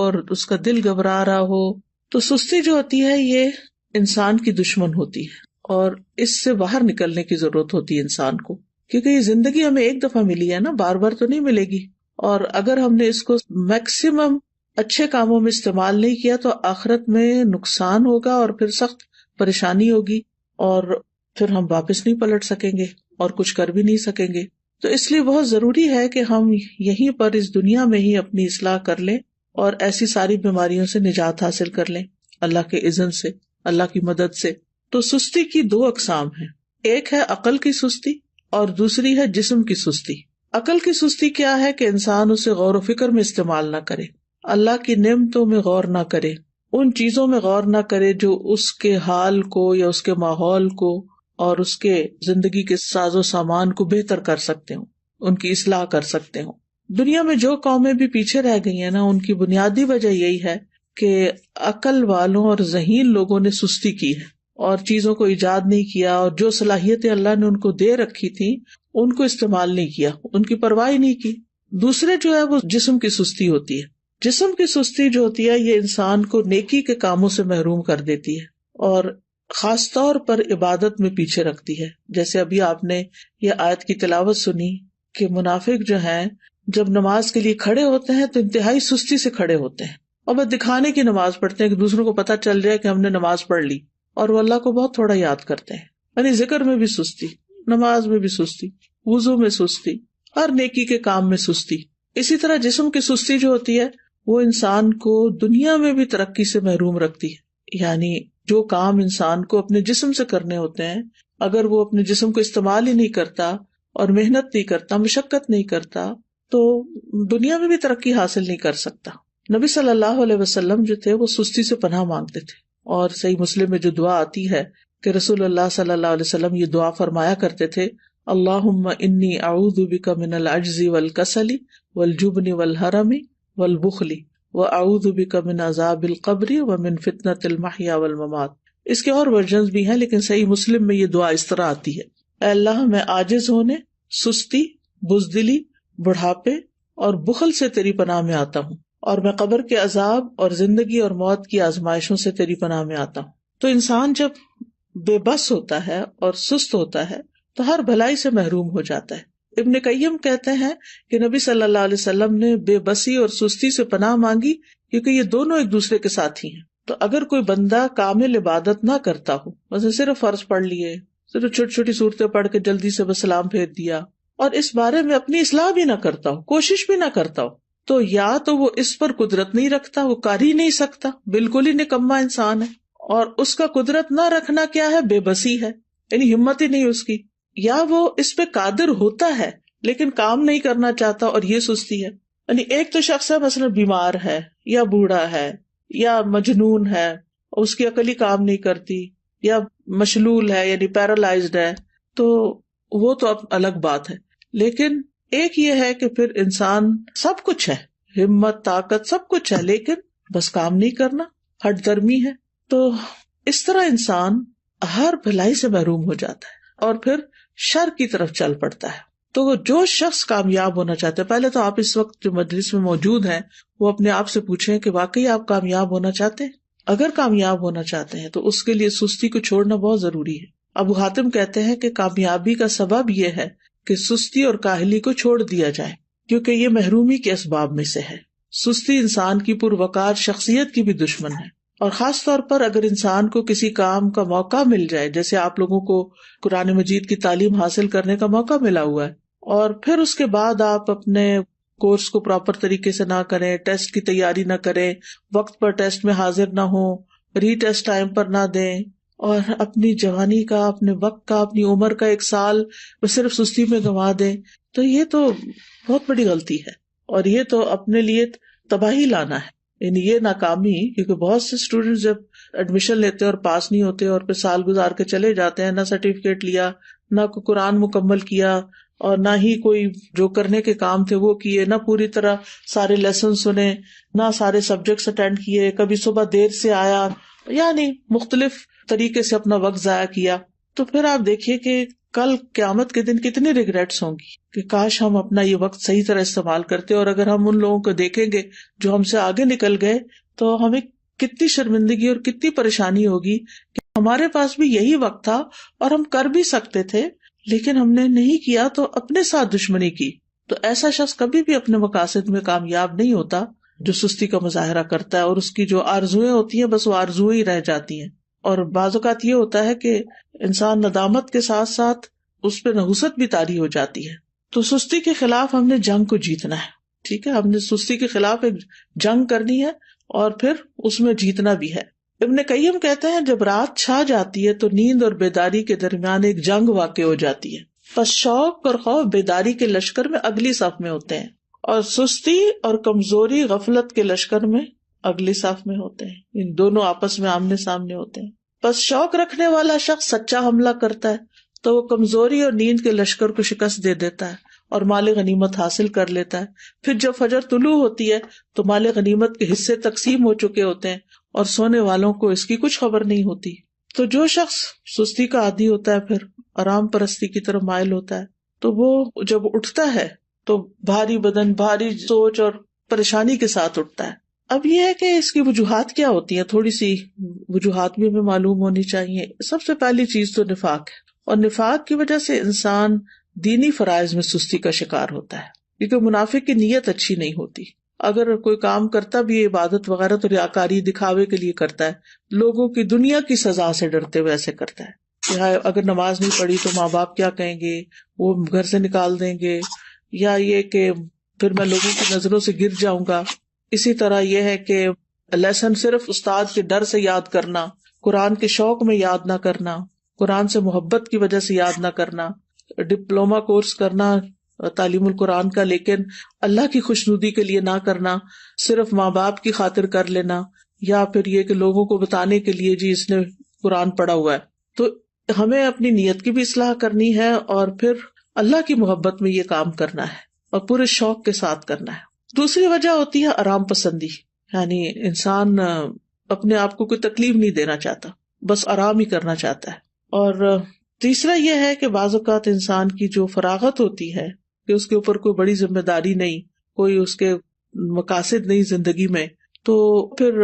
اور اس کا دل گھبرا رہا ہو. تو سستی جو ہوتی ہے یہ انسان کی دشمن ہوتی ہے اور اس سے باہر نکلنے کی ضرورت ہوتی ہے انسان کو, کیونکہ یہ زندگی ہمیں ایک دفعہ ملی ہے نا, بار بار تو نہیں ملے گی. اور اگر ہم نے اس کو میکسیمم اچھے کاموں میں استعمال نہیں کیا تو آخرت میں نقصان ہوگا اور پھر سخت پریشانی ہوگی اور پھر ہم واپس نہیں پلٹ سکیں گے اور کچھ کر بھی نہیں سکیں گے. تو اس لیے بہت ضروری ہے کہ ہم یہیں پر اس دنیا میں ہی اپنی اصلاح کر لیں اور ایسی ساری بیماریوں سے نجات حاصل کر لیں اللہ کے اذن سے, اللہ کی مدد سے. تو سستی کی دو اقسام ہیں, ایک ہے عقل کی سستی اور دوسری ہے جسم کی سستی. عقل کی سستی کیا ہے کہ انسان اسے غور و فکر میں استعمال نہ کرے, اللہ کی نعمتوں میں غور نہ کرے, ان چیزوں میں غور نہ کرے جو اس کے حال کو یا اس کے ماحول کو اور اس کے زندگی کے ساز و سامان کو بہتر کر سکتے ہوں, ان کی اصلاح کر سکتے ہوں. دنیا میں جو قومیں بھی پیچھے رہ گئی ہیں نا, ان کی بنیادی وجہ یہی ہے کہ عقل والوں اور ذہین لوگوں نے سستی کی ہے اور چیزوں کو ایجاد نہیں کیا, اور جو صلاحیتیں اللہ نے ان کو دے رکھی تھی ان کو استعمال نہیں کیا, ان کی پرواہ نہیں کی. دوسرے جو ہے وہ جسم کی سستی ہوتی ہے. جسم کی سستی جو ہوتی ہے یہ انسان کو نیکی کے کاموں سے محروم کر دیتی ہے اور خاص طور پر عبادت میں پیچھے رکھتی ہے. جیسے ابھی آپ نے یہ آیت کی تلاوت سنی کہ منافق جو ہیں جب نماز کے لیے کھڑے ہوتے ہیں تو انتہائی سستی سے کھڑے ہوتے ہیں اور بس دکھانے کی نماز پڑھتے ہیں کہ دوسروں کو پتہ چل جائے کہ ہم نے نماز پڑھ لی, اور وہ اللہ کو بہت تھوڑا یاد کرتے ہیں. یعنی ذکر میں بھی سستی, نماز میں بھی سستی, وضو میں سستی, ہر نیکی کے کام میں سستی. اسی طرح جسم کی سستی جو ہوتی ہے وہ انسان کو دنیا میں بھی ترقی سے محروم رکھتی ہے. یعنی جو کام انسان کو اپنے جسم سے کرنے ہوتے ہیں, اگر وہ اپنے جسم کو استعمال ہی نہیں کرتا اور محنت نہیں کرتا, مشقت نہیں کرتا, تو دنیا میں بھی ترقی حاصل نہیں کر سکتا. نبی صلی اللہ علیہ وسلم جو تھے وہ سستی سے پناہ مانگتے تھے, اور صحیح مسلم میں جو دعا آتی ہے کہ رسول اللہ صلی اللہ علیہ وسلم یہ دعا فرمایا کرتے تھے, اللہم انی اعوذ بک من العجز والکسل والجبن والحرم والبخل واعوذ بک من عذاب القبر ومن فتنۃ المحیا والممات. اس کے اور ورژنز بھی ہیں لیکن صحیح مسلم میں یہ دعا اس طرح آتی ہے, اے اللہ میں عاجز ہونے, سستی, بزدلی, بڑھاپے اور بخل سے تیری پناہ میں آتا ہوں, اور میں قبر کے عذاب اور زندگی اور موت کی آزمائشوں سے تیری پناہ میں آتا ہوں. تو انسان جب بے بس ہوتا ہے اور سست ہوتا ہے تو ہر بھلائی سے محروم ہو جاتا ہے. ابن قیم کہتے ہیں کہ نبی صلی اللہ علیہ وسلم نے بے بسی اور سستی سے پناہ مانگی کیونکہ یہ دونوں ایک دوسرے کے ساتھی ہیں. تو اگر کوئی بندہ کامل عبادت نہ کرتا ہو, مثلا صرف فرض پڑھ لیے, صرف چھوٹی چھوٹی صورتیں پڑھ کے جلدی سے بس سلام پھیر دیا, اور اس بارے میں اپنی اصلاح بھی نہ کرتا ہو, کوشش بھی نہ کرتا ہو, تو یا تو وہ اس پر قدرت نہیں رکھتا, وہ کر ہی نہیں سکتا, بالکل ہی نکما انسان ہے, اور اس کا قدرت نہ رکھنا کیا ہے, بے بسی ہے, یعنی ہمت ہی نہیں اس کی, یا وہ اس پہ قادر ہوتا ہے لیکن کام نہیں کرنا چاہتا اور یہ سستی ہے. یعنی ایک تو شخص ہے مثلا بیمار ہے یا بوڑھا ہے یا مجنون ہے, اس کی عقل ہی کام نہیں کرتی, یا مشلول ہے یعنی پیرالائزڈ ہے, تو وہ تو اب الگ بات ہے. لیکن ایک یہ ہے کہ پھر انسان سب کچھ ہے, ہمت, طاقت, سب کچھ ہے, لیکن بس کام نہیں کرنا, ہٹ درمی ہے. تو اس طرح انسان ہر بھلائی سے محروم ہو جاتا ہے اور پھر شر کی طرف چل پڑتا ہے. تو جو شخص کامیاب ہونا چاہتا ہے, پہلے تو آپ اس وقت جو مجلس میں موجود ہیں وہ اپنے آپ سے پوچھیں کہ واقعی آپ کامیاب ہونا چاہتے ہیں. اگر کامیاب ہونا چاہتے ہیں تو اس کے لیے سستی کو چھوڑنا بہت ضروری ہے. ابو حاتم کہتے ہیں کہ کامیابی کا سبب یہ ہے کہ سستی اور کاہلی کو چھوڑ دیا جائے, کیونکہ یہ محرومی کے اسباب میں سے ہے. سستی انسان کی پروقار شخصیت کی بھی دشمن ہے, اور خاص طور پر اگر انسان کو کسی کام کا موقع مل جائے, جیسے آپ لوگوں کو قرآن مجید کی تعلیم حاصل کرنے کا موقع ملا ہوا ہے, اور پھر اس کے بعد آپ اپنے کورس کو پراپر طریقے سے نہ کریں, ٹیسٹ کی تیاری نہ کریں, وقت پر ٹیسٹ میں حاضر نہ ہوں, ری ٹیسٹ ٹائم پر نہ دیں, اور اپنی جوانی کا, اپنے وقت کا, اپنی عمر کا 1 سال وہ صرف سستی میں گنوا دیں, تو یہ تو بہت بڑی غلطی ہے, اور یہ تو اپنے لیے تباہی لانا ہے. یعنی یہ ناکامی, کیونکہ بہت سے اسٹوڈینٹس جب ایڈمیشن لیتے ہیں اور پاس نہیں ہوتے اور پھر سال گزار کے چلے جاتے ہیں, نہ سرٹیفکیٹ لیا, نہ کوئی قرآن مکمل کیا, اور نہ ہی کوئی جو کرنے کے کام تھے وہ کیے, نہ پوری طرح سارے لیسن سنے, نہ سارے سبجیکٹس اٹینڈ کیے, کبھی صبح دیر سے آیا, یعنی مختلف طریقے سے اپنا وقت ضائع کیا. تو پھر آپ دیکھیے کہ کل قیامت کے دن کتنی ریگریٹس ہوں گی کہ کاش ہم اپنا یہ وقت صحیح طرح استعمال کرتے. اور اگر ہم ان لوگوں کو دیکھیں گے جو ہم سے آگے نکل گئے تو ہمیں کتنی شرمندگی اور کتنی پریشانی ہوگی کہ ہمارے پاس بھی یہی وقت تھا اور ہم کر بھی سکتے تھے لیکن ہم نے نہیں کیا تو اپنے ساتھ دشمنی کی. تو ایسا شخص کبھی بھی اپنے مقاصد میں کامیاب نہیں ہوتا جو سستی کا مظاہرہ کرتا ہے اور اس کی جو آرزویں ہوتی ہیں بس وہ آرزویں ہی رہ جاتی ہیں. اور بعض اوقات یہ ہوتا ہے کہ انسان ندامت کے ساتھ ساتھ اس پہ نحوست بھی طاری ہو جاتی ہے. تو سستی کے خلاف ہم نے جنگ کو جیتنا ہے. ٹھیک ہے, ہم نے سستی کے خلاف ایک جنگ کرنی ہے اور پھر اس میں جیتنا بھی ہے. ابن قیم کہتے ہیں جب رات چھا جاتی ہے تو نیند اور بیداری کے درمیان ایک جنگ واقع ہو جاتی ہے. پس شوق اور خوف بیداری کے لشکر میں اگلی صف میں ہوتے ہیں اور سستی اور کمزوری غفلت کے لشکر میں اگلی صف میں ہوتے ہیں. ان دونوں آپس میں آمنے سامنے ہوتے ہیں. پس شوق رکھنے والا شخص سچا حملہ کرتا ہے تو وہ کمزوری اور نیند کے لشکر کو شکست دے دیتا ہے اور مال غنیمت حاصل کر لیتا ہے. پھر جب فجر طلوع ہوتی ہے تو مال غنیمت کے حصے تقسیم ہو چکے ہوتے ہیں اور سونے والوں کو اس کی کچھ خبر نہیں ہوتی. تو جو شخص سستی کا عادی ہوتا ہے پھر آرام پرستی کی طرف مائل ہوتا ہے تو وہ جب اٹھتا ہے تو بھاری بدن, بھاری سوچ اور پریشانی کے ساتھ اٹھتا ہے. اب یہ ہے کہ اس کی وجوہات کیا ہوتی ہیں, تھوڑی سی وجوہات بھی ہمیں معلوم ہونی چاہیے. سب سے پہلی چیز تو نفاق ہے اور نفاق کی وجہ سے انسان دینی فرائض میں سستی کا شکار ہوتا ہے کیونکہ منافق کی نیت اچھی نہیں ہوتی. اگر کوئی کام کرتا بھی عبادت وغیرہ تو ریاکاری دکھاوے کے لیے کرتا ہے, لوگوں کی دنیا کی سزا سے ڈرتے ہوئے ایسے کرتا ہے. اگر نماز نہیں پڑھی تو ماں باپ کیا کہیں گے, وہ گھر سے نکال دیں گے, یا یہ کہ پھر میں لوگوں کی نظروں سے گر جاؤں گا. اسی طرح یہ ہے کہ لیسن صرف استاد کے ڈر سے یاد کرنا, قرآن کے شوق میں یاد نہ کرنا, قرآن سے محبت کی وجہ سے یاد نہ کرنا, ڈپلوما کورس کرنا تعلیم القرآن کا لیکن اللہ کی خوشنودی کے لیے نہ کرنا, صرف ماں باپ کی خاطر کر لینا, یا پھر یہ کہ لوگوں کو بتانے کے لیے جی اس نے قرآن پڑھا ہوا ہے. تو ہمیں اپنی نیت کی بھی اصلاح کرنی ہے اور پھر اللہ کی محبت میں یہ کام کرنا ہے اور پورے شوق کے ساتھ کرنا ہے. دوسری وجہ ہوتی ہے آرام پسندی, یعنی انسان اپنے آپ کو کوئی تکلیف نہیں دینا چاہتا, بس آرام ہی کرنا چاہتا ہے. اور تیسرا یہ ہے کہ بعض اوقات انسان کی جو فراغت ہوتی ہے کہ اس کے اوپر کوئی بڑی ذمہ داری نہیں, کوئی اس کے مقاصد نہیں زندگی میں, تو پھر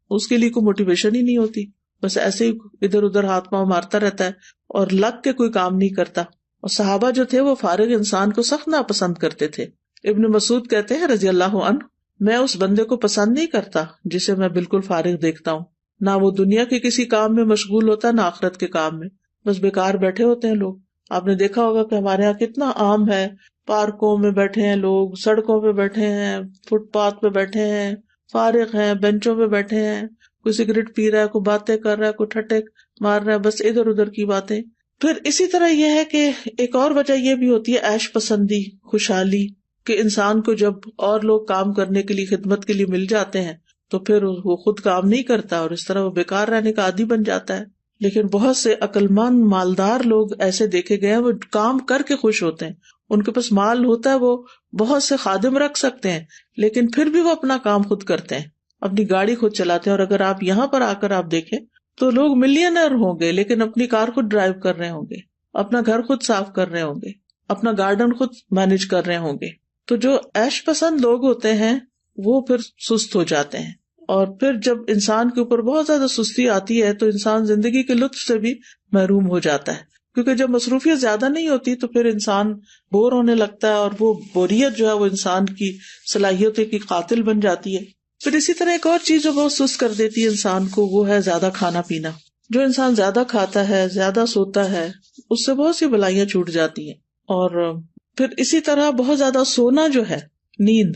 اس کے لیے کوئی موٹیویشن ہی نہیں ہوتی, بس ایسے ہی ادھر ادھر ہاتھ پاؤں مارتا رہتا ہے اور لگ کے کوئی کام نہیں کرتا. اور صحابہ جو تھے وہ فارغ انسان کو سخت ناپسند کرتے تھے. ابن مسعود کہتے ہیں رضی اللہ عنہ, میں اس بندے کو پسند نہیں کرتا جسے میں بالکل فارغ دیکھتا ہوں, نہ وہ دنیا کے کسی کام میں مشغول ہوتا ہے نہ آخرت کے کام میں, بس بیکار بیٹھے ہوتے ہیں لوگ. آپ نے دیکھا ہوگا کہ ہمارے یہاں کتنا عام ہے, پارکوں میں بیٹھے ہیں لوگ, سڑکوں پہ بیٹھے ہیں, فٹ پاتھ پہ بیٹھے ہیں, فارغ ہیں, بینچوں پہ بیٹھے ہیں, کوئی سگریٹ پی رہا ہے, کوئی باتیں کر رہا ہے, کوئی ٹھٹے مار رہا ہے, بس ادھر ادھر کی باتیں. پھر اسی طرح یہ ہے کہ ایک اور وجہ یہ بھی ہوتی ہے عیش پسندی, خوشحالی, کہ انسان کو جب اور لوگ کام کرنے کے لیے خدمت کے لیے مل جاتے ہیں تو پھر وہ خود کام نہیں کرتا اور اس طرح وہ بیکار رہنے کا عادی بن جاتا ہے. لیکن بہت سے عقلمند مالدار لوگ ایسے دیکھے گئے ہیں, وہ کام کر کے خوش ہوتے ہیں, ان کے پاس مال ہوتا ہے, وہ بہت سے خادم رکھ سکتے ہیں لیکن پھر بھی وہ اپنا کام خود کرتے ہیں, اپنی گاڑی خود چلاتے ہیں. اور اگر آپ یہاں پر آ کر آپ دیکھیں تو لوگ ملینئر ہوں گے لیکن اپنی کار خود ڈرائیو کر رہے ہوں گے, اپنا گھر خود صاف کر رہے ہوں گے, اپنا گارڈن خود مینج کر رہے ہوں گے. تو جو عیش پسند لوگ ہوتے ہیں وہ پھر سست ہو جاتے ہیں, اور پھر جب انسان کے اوپر بہت زیادہ سستی آتی ہے تو انسان زندگی کے لطف سے بھی محروم ہو جاتا ہے, کیونکہ جب مصروفیت زیادہ نہیں ہوتی تو پھر انسان بور ہونے لگتا ہے اور وہ بوریت جو ہے وہ انسان کی صلاحیتوں کی قاتل بن جاتی ہے. پھر اسی طرح ایک اور چیز جو بہت سست کر دیتی ہے انسان کو, وہ ہے زیادہ کھانا پینا. جو انسان زیادہ کھاتا ہے, زیادہ سوتا ہے, اس سے بہت سی بلائیاں چھوٹ جاتی ہیں. اور پھر اسی طرح بہت زیادہ سونا جو ہے, نیند,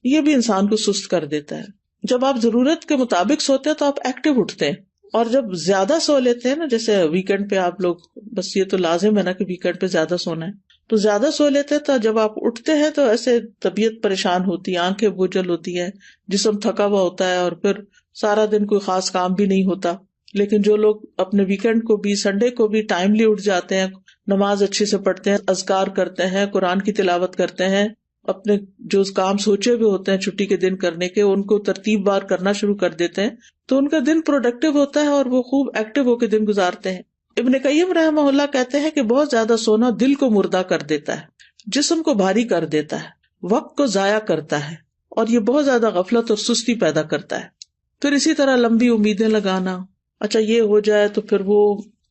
یہ بھی انسان کو سست کر دیتا ہے. جب آپ ضرورت کے مطابق سوتے ہیں تو آپ ایکٹیو اٹھتے ہیں, اور جب زیادہ سو لیتے ہیں نا, جیسے ویکینڈ پہ آپ لوگ, بس یہ تو لازم ہے نا کہ ویکینڈ پہ زیادہ سونا ہے, تو زیادہ سو لیتے ہیں تو جب آپ اٹھتے ہیں تو ایسے طبیعت پریشان ہوتی ہے, آنکھیں بوجھل ہوتی ہے, جسم تھکا ہوا ہوتا ہے, اور پھر سارا دن کوئی خاص کام بھی نہیں ہوتا. لیکن جو لوگ اپنے ویکینڈ کو بھی, سنڈے کو بھی ٹائملی اٹھ جاتے ہیں, نماز اچھے سے پڑھتے ہیں, اذکار کرتے ہیں, قرآن کی تلاوت کرتے ہیں, اپنے جو کام سوچے ہوئے ہوتے ہیں چھٹی کے دن کرنے کے ان کو ترتیب بار کرنا شروع کر دیتے ہیں, تو ان کا دن پروڈکٹیو ہوتا ہے اور وہ خوب ایکٹیو ہو کے دن گزارتے ہیں. ابن قیم رحمہ اللہ کہتے ہیں کہ بہت زیادہ سونا دل کو مردہ کر دیتا ہے، جسم کو بھاری کر دیتا ہے، وقت کو ضائع کرتا ہے، اور یہ بہت زیادہ غفلت اور سستی پیدا کرتا ہے۔ پھر اسی طرح لمبی امیدیں لگانا، اچھا یہ ہو جائے تو پھر وہ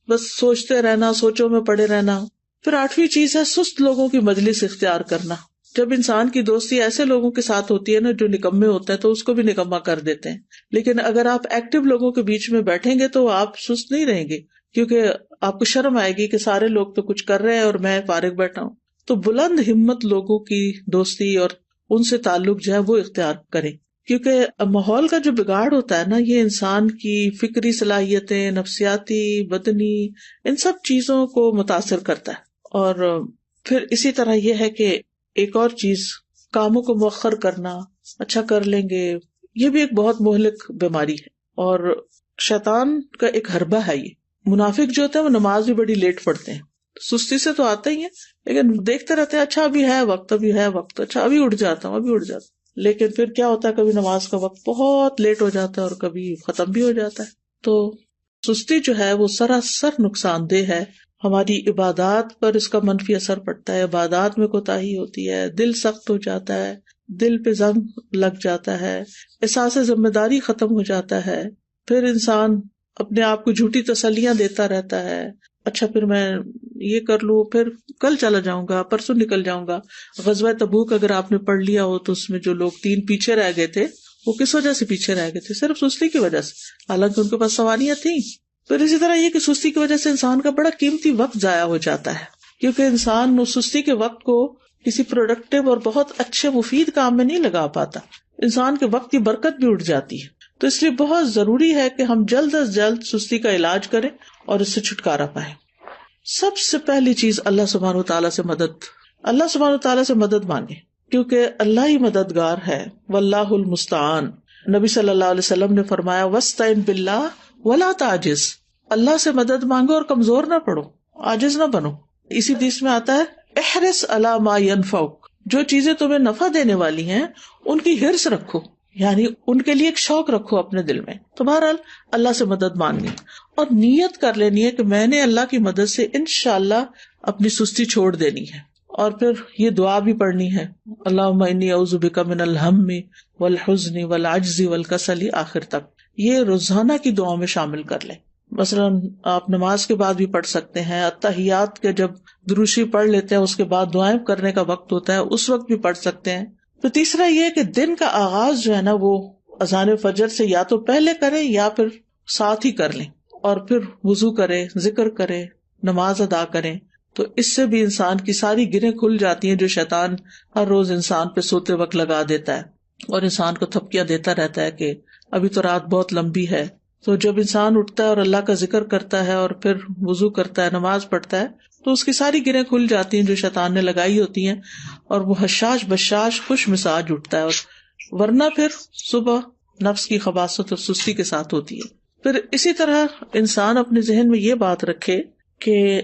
بس سوچتے رہنا، سوچوں میں پڑے رہنا۔ پھر 8ویں چیز ہے سست لوگوں کی مجلس اختیار کرنا۔ جب انسان کی دوستی ایسے لوگوں کے ساتھ ہوتی ہے نا جو نکمے ہوتے ہیں تو اس کو بھی نکما کر دیتے ہیں، لیکن اگر آپ ایکٹیو لوگوں کے بیچ میں بیٹھیں گے تو آپ سست نہیں رہیں گے، کیونکہ آپ کو شرم آئے گی کہ سارے لوگ تو کچھ کر رہے ہیں اور میں فارغ بیٹھا ہوں۔ تو بلند ہمت لوگوں کی دوستی اور ان سے تعلق جو ہے وہ اختیار کریں، کیونکہ ماحول کا جو بگاڑ ہوتا ہے نا یہ انسان کی فکری صلاحیتیں، نفسیاتی، بدنی، ان سب چیزوں کو متاثر کرتا ہے۔ اور پھر اسی طرح یہ ہے کہ ایک اور چیز، کاموں کو مؤخر کرنا، اچھا کر لیں گے، یہ بھی ایک بہت مہلک بیماری ہے اور شیطان کا ایک حربہ ہے۔ یہ منافق جو ہوتے ہیں وہ نماز بھی بڑی لیٹ پڑھتے ہیں، سستی سے تو آتے ہی ہیں لیکن دیکھتے رہتے ہیں اچھا ابھی ہے وقت، ابھی ہے وقت، اچھا ابھی اٹھ جاتا ہوں، ابھی اٹھ جاتا ہوں، لیکن پھر کیا ہوتا ہے کبھی نماز کا وقت بہت لیٹ ہو جاتا ہے اور کبھی ختم بھی ہو جاتا ہے۔ تو سستی جو ہے وہ سراسر نقصان دہ ہے، ہماری عبادات پر اس کا منفی اثر پڑتا ہے، عبادات میں کوتاہی ہوتی ہے، دل سخت ہو جاتا ہے، دل پہ زنگ لگ جاتا ہے، احساس ذمہ داری ختم ہو جاتا ہے، پھر انسان اپنے آپ کو جھوٹی تسلیاں دیتا رہتا ہے، اچھا پھر میں یہ کر لوں، پھر کل چلا جاؤں گا، پرسوں نکل جاؤں گا۔ غزوہ تبوک اگر آپ نے پڑھ لیا ہو تو اس میں جو لوگ 3 پیچھے رہ گئے تھے وہ کس وجہ سے پیچھے رہ گئے تھے؟ صرف سستی کی وجہ سے، حالانکہ ان کے پاس سواریاں تھیں۔ پھر اسی طرح یہ کہ سستی کی وجہ سے انسان کا بڑا قیمتی وقت ضائع ہو جاتا ہے، کیونکہ انسان اس سستی کے وقت کو کسی پروڈکٹیو اور بہت اچھے مفید کام میں نہیں لگا پاتا، انسان کے وقت کی برکت بھی اٹھ جاتی ہے۔ تو اس لیے بہت ضروری ہے کہ ہم جلد از جلد سستی کا علاج کریں اور اس سے چھٹکارا پائیں۔ سب سے پہلی چیز اللہ سبحانہ وتعالیٰ سے مدد، اللہ سبحانہ وتعالیٰ سے مدد مانگے، کیونکہ اللہ ہی مددگار ہے، واللہ المستعان۔ نبی صلی اللہ علیہ وسلم نے فرمایا وَاسْتَعِن بِاللَّهِ وَلَا تَعْجِزْ، اللہ سے مدد مانگو اور کمزور نہ پڑو، عاجز نہ بنو۔ اسی حدیث میں آتا ہے احرص علی ما ينفعک، جو چیزیں تمہیں نفع دینے والی ہیں ان کی حرص رکھو، یعنی ان کے لیے ایک شوق رکھو اپنے دل میں۔ تو بہرحال اللہ سے مدد مانگنی اور نیت کر لینی ہے کہ میں نے اللہ کی مدد سے انشاءاللہ اپنی سستی چھوڑ دینی ہے، اور پھر یہ دعا بھی پڑھنی ہے، اللہم انی اعوذ بک من الہم والحزن والعجز والکسل، آخر تک یہ روزانہ کی دعاؤں میں شامل کر لیں۔ مثلا آپ نماز کے بعد بھی پڑھ سکتے ہیں، اتحیات کے جب دروشی پڑھ لیتے ہیں اس کے بعد دعائیں کرنے کا وقت ہوتا ہے اس وقت بھی پڑھ سکتے ہیں۔ تو تیسرا یہ کہ دن کا آغاز جو ہے نا وہ اذان فجر سے یا تو پہلے کریں یا پھر ساتھ ہی کر لیں، اور پھر وضو کریں، ذکر کریں، نماز ادا کریں، تو اس سے بھی انسان کی ساری گرہیں کھل جاتی ہیں جو شیطان ہر روز انسان پہ سوتے وقت لگا دیتا ہے اور انسان کو تھپکیاں دیتا رہتا ہے کہ ابھی تو رات بہت لمبی ہے۔ تو جب انسان اٹھتا ہے اور اللہ کا ذکر کرتا ہے اور پھر وضو کرتا ہے، نماز پڑھتا ہے، تو اس کی ساری گرہیں کھل جاتی ہیں جو شیطان نے لگائی ہوتی ہیں، اور وہ حشاش بشاش خوش مزاج اٹھتا ہے، اور ورنہ پھر صبح نفس کی خباثت اور سستی کے ساتھ ہوتی ہے۔ پھر اسی طرح انسان اپنے ذہن میں یہ بات رکھے کہ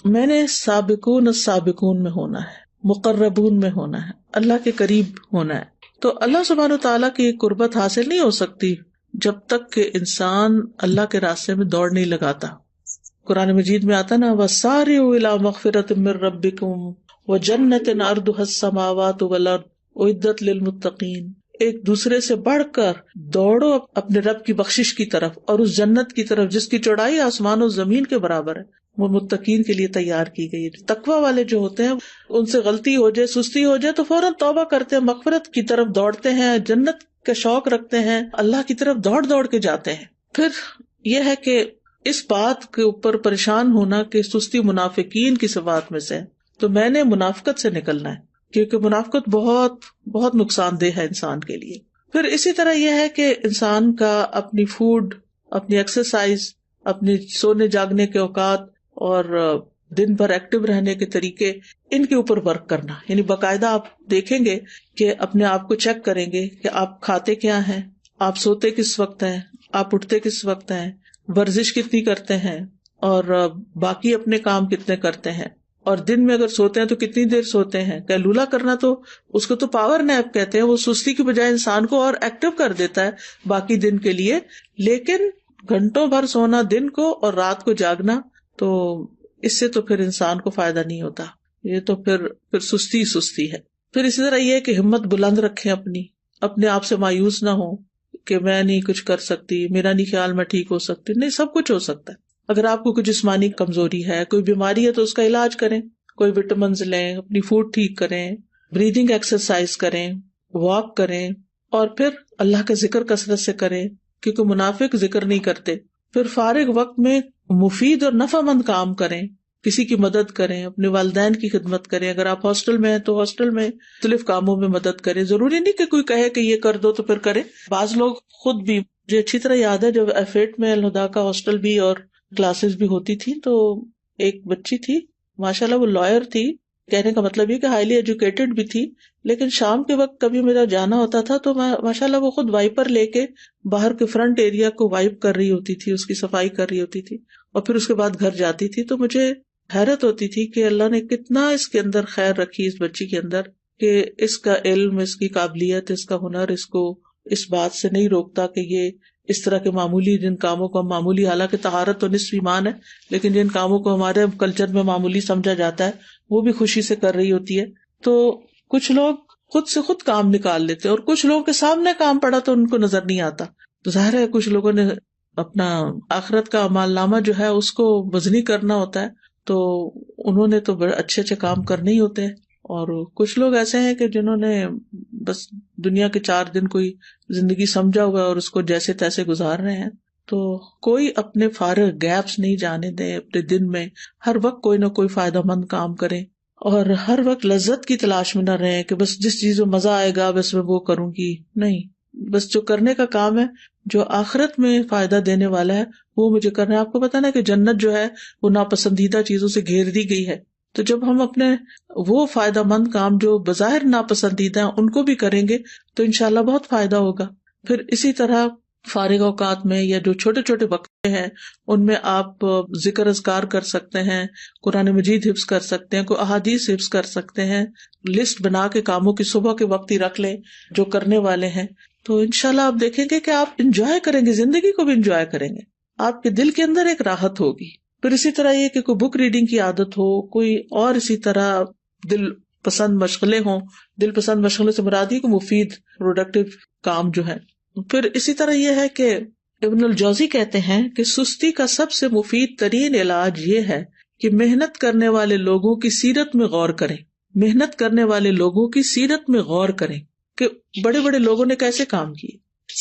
میں نے سابقون السابقون میں ہونا ہے، مقربون میں ہونا ہے، اللہ کے قریب ہونا ہے۔ تو اللہ سبحانہ وتعالیٰ کی قربت حاصل نہیں ہو سکتی جب تک کہ انسان اللہ کے راستے میں دوڑ نہیں لگاتا۔ قرآن مجید میں آتا نا وَسَارِعُوا إِلَىٰ مَغْفِرَةٍ مِّن رَّبِّكُمْ وَجَنَّةٍ عَرْضُهَا السَّمَاوَاتُ وَالْأَرْضُ أُعِدَّتْ لِلْمُتَّقِينَ، ایک دوسرے سے بڑھ کر دوڑو اپنے رب کی بخشش کی طرف اور اس جنت کی طرف جس کی چوڑائی آسمان و زمین کے برابر ہے، وہ متقین کے لیے تیار کی گئی ہے۔ تقویٰ والے جو ہوتے ہیں ان سے غلطی ہو جائے، سستی ہو جائے تو فوراً توبہ کرتے ہیں، مغفرت کی طرف دوڑتے ہیں، جنت کا شوق رکھتے ہیں، اللہ کی طرف دوڑ دوڑ کے جاتے ہیں۔ پھر یہ ہے کہ اس بات کے اوپر پریشان ہونا کہ سستی منافقین کی صفات میں سے، تو میں نے منافقت سے نکلنا ہے، کیونکہ منافقت بہت بہت نقصان دہ ہے انسان کے لیے۔ پھر اسی طرح یہ ہے کہ انسان کا اپنی فوڈ، اپنی ایکسرسائز، اپنی سونے جاگنے کے اوقات اور دن بھر ایکٹیو رہنے کے طریقے، ان کے اوپر ورک کرنا، یعنی باقاعدہ آپ دیکھیں گے کہ اپنے آپ کو چیک کریں گے کہ آپ کھاتے کیا ہیں، آپ سوتے کس وقت ہیں، آپ اٹھتے کس وقت ہیں، ورزش کتنی کرتے ہیں، اور باقی اپنے کام کتنے کرتے ہیں، اور دن میں اگر سوتے ہیں تو کتنی دیر سوتے ہیں۔ کیلولا کرنا تو اس کو تو پاور نیپ کہتے ہیں، وہ سستی کی بجائے انسان کو اور ایکٹیو کر دیتا ہے باقی دن کے لیے، لیکن گھنٹوں بھر سونا دن کو اور رات کو جاگنا تو اس سے تو پھر انسان کو فائدہ نہیں ہوتا، یہ تو پھر سستی ہے. پھر اسی طرح یہ ہے کہ ہمت بلند رکھیں، اپنے آپ سے مایوس نہ ہو کہ میں نہیں کچھ کر سکتی، میرا نہیں خیال میں ٹھیک ہو سکتی. نہیں، سب کچھ ہو سکتا ہے. اگر آپ کو کوئی جسمانی کمزوری ہے، کوئی بیماری ہے، تو اس کا علاج کریں، کوئی وٹامنز لیں، اپنی فوڈ ٹھیک کریں، بریدنگ ایکسرسائز کریں، واک کریں، اور پھر اللہ کا ذکر کثرت سے کریں، کیونکہ منافق ذکر نہیں کرتے. پھر فارغ وقت میں مفید اور نفع مند کام کریں، کسی کی مدد کریں، اپنے والدین کی خدمت کریں. اگر آپ ہاسٹل میں ہیں تو ہاسٹل میں مختلف کاموں میں مدد کریں. ضروری نہیں کہ کوئی کہے کہ یہ کر دو تو پھر کریں. بعض لوگ خود بھی، مجھے اچھی طرح یاد ہے جب F8 میں الہدا کا ہاسٹل بھی اور کلاسز بھی ہوتی تھی، تو ایک بچی تھی، ماشاءاللہ وہ لائر تھی، کہنے کا مطلب یہ کہ ہائیلی ایجوکیٹڈ بھی تھی، لیکن شام کے وقت کبھی میرا جانا ہوتا تھا تو ماشاءاللہ وہ خود وائپر لے کے باہر کے فرنٹ ایریا کو وائپ کر رہی ہوتی تھی، اس کی صفائی کر رہی ہوتی تھی، اور پھر اس کے بعد گھر جاتی تھی. تو مجھے حیرت ہوتی تھی کہ اللہ نے کتنا اس کے اندر خیر رکھی، اس بچی کے اندر، کہ اس کا علم، اس کی قابلیت، اس کا ہنر اس کو اس بات سے نہیں روکتا کہ یہ اس طرح کے معمولی جن کاموں کو ہم معمولی، حالانکہ طہارت تو نصف ایمان ہے، لیکن جن کاموں کو ہمارے کلچر میں معمولی سمجھا جاتا ہے وہ بھی خوشی سے کر رہی ہوتی ہے. تو کچھ لوگ خود سے خود کام نکال لیتے، اور کچھ لوگوں کے سامنے کام پڑا تو ان کو نظر نہیں آتا. تو ظاہر ہے کچھ لوگوں نے اپنا آخرت کا اعمال نامہ جو ہے اس کو وزنی کرنا ہوتا ہے، تو انہوں نے تو بڑے اچھے اچھے کام کرنے ہی ہوتے ہیں. اور کچھ لوگ ایسے ہیں کہ جنہوں نے بس دنیا کے 4 دن کوئی زندگی سمجھا ہوا ہے اور اس کو جیسے تیسے گزار رہے ہیں. تو کوئی اپنے فارغ گیپس نہیں جانے دیں اپنے دن میں، ہر وقت کوئی نہ کوئی فائدہ مند کام کریں، اور ہر وقت لذت کی تلاش میں نہ رہیں کہ بس جس چیز میں مزہ آئے گا بس میں وہ کروں گی. نہیں، بس جو کرنے کا کام ہے، جو آخرت میں فائدہ دینے والا ہے، وہ مجھے کرنا ہے. آپ کو پتا نا کہ جنت جو ہے وہ ناپسندیدہ چیزوں سے گھیر دی گئی ہے، تو جب ہم اپنے وہ فائدہ مند کام جو بظاہر ناپسندیدہ ہیں ان کو بھی کریں گے تو انشاءاللہ بہت فائدہ ہوگا. پھر اسی طرح فارغ اوقات میں یا جو چھوٹے چھوٹے وقت ہیں ان میں آپ ذکر اذکار کر سکتے ہیں، قرآن مجید حفظ کر سکتے ہیں، کوئی احادیث حفظ کر سکتے ہیں. لسٹ بنا کے کاموں کی صبح کے وقت ہی رکھ لیں جو کرنے والے ہیں، تو انشاءاللہ آپ دیکھیں گے کہ آپ انجوائے کریں گے، زندگی کو بھی انجوائے کریں گے، آپ کے دل کے اندر ایک راحت ہوگی. پھر اسی طرح یہ کہ کوئی بک ریڈنگ کی عادت ہو، کوئی اور اسی طرح دل پسند مشغلے ہوں. دل پسند مشغلے سے مراد ہی کو مفید پروڈکٹیو کام جو ہے. پھر اسی طرح یہ ہے کہ ابن الجوزی کہتے ہیں کہ سستی کا سب سے مفید ترین علاج یہ ہے کہ محنت کرنے والے لوگوں کی سیرت میں غور کریں. محنت کرنے والے لوگوں کی سیرت میں غور کریں کہ بڑے بڑے لوگوں نے کیسے کام کیے.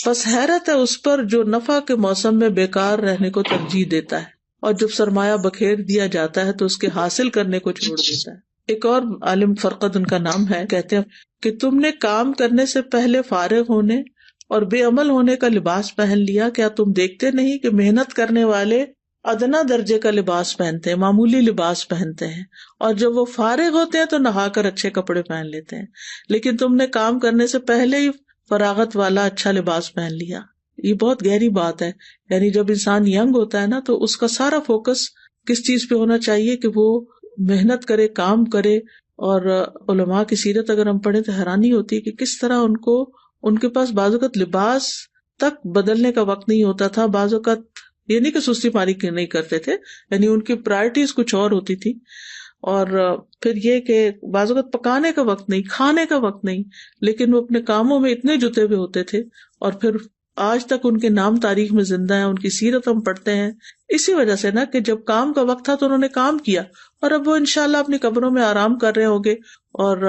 بس حیرت ہے اس پر جو نفع کے موسم میں بیکار رہنے کو ترجیح دیتا ہے، اور جب سرمایہ بکھیر دیا جاتا ہے تو اس کے حاصل کرنے کو چھوڑ دیتا ہے. ایک اور عالم فرقد ان کا نام ہے، کہتے ہیں کہ تم نے کام کرنے سے پہلے فارغ ہونے اور بے عمل ہونے کا لباس پہن لیا. کیا تم دیکھتے نہیں کہ محنت کرنے والے ادنا درجے کا لباس پہنتے ہیں، معمولی لباس پہنتے ہیں، اور جب وہ فارغ ہوتے ہیں تو نہا کر اچھے کپڑے پہن لیتے ہیں، لیکن تم نے کام کرنے سے پہلے ہی فراغت والا اچھا لباس پہن لیا. یہ بہت گہری بات ہے. یعنی جب انسان ینگ ہوتا ہے نا تو اس کا سارا فوکس کس چیز پہ ہونا چاہیے کہ وہ محنت کرے، کام کرے. اور علماء کی سیرت اگر ہم پڑھیں تو حیرانی ہوتی ہے کہ کس طرح ان کے پاس بعض اوقات لباس تک بدلنے کا وقت نہیں ہوتا تھا. بعض اوقات یہ نہیں کہ سستی پاری نہیں کرتے تھے، یعنی ان کی پرائرٹیز کچھ اور ہوتی تھی. اور پھر یہ کہ بعض اوقات پکانے کا وقت نہیں، کھانے کا وقت نہیں، لیکن وہ اپنے کاموں میں اتنے جتے ہوئے ہوتے تھے، اور پھر آج تک ان کے نام تاریخ میں زندہ ہیں، ان کی سیرت ہم پڑھتے ہیں اسی وجہ سے نا کہ جب کام کا وقت تھا تو انہوں نے کام کیا، اور اب وہ انشاءاللہ اپنی قبروں میں آرام کر رہے ہوں گے اور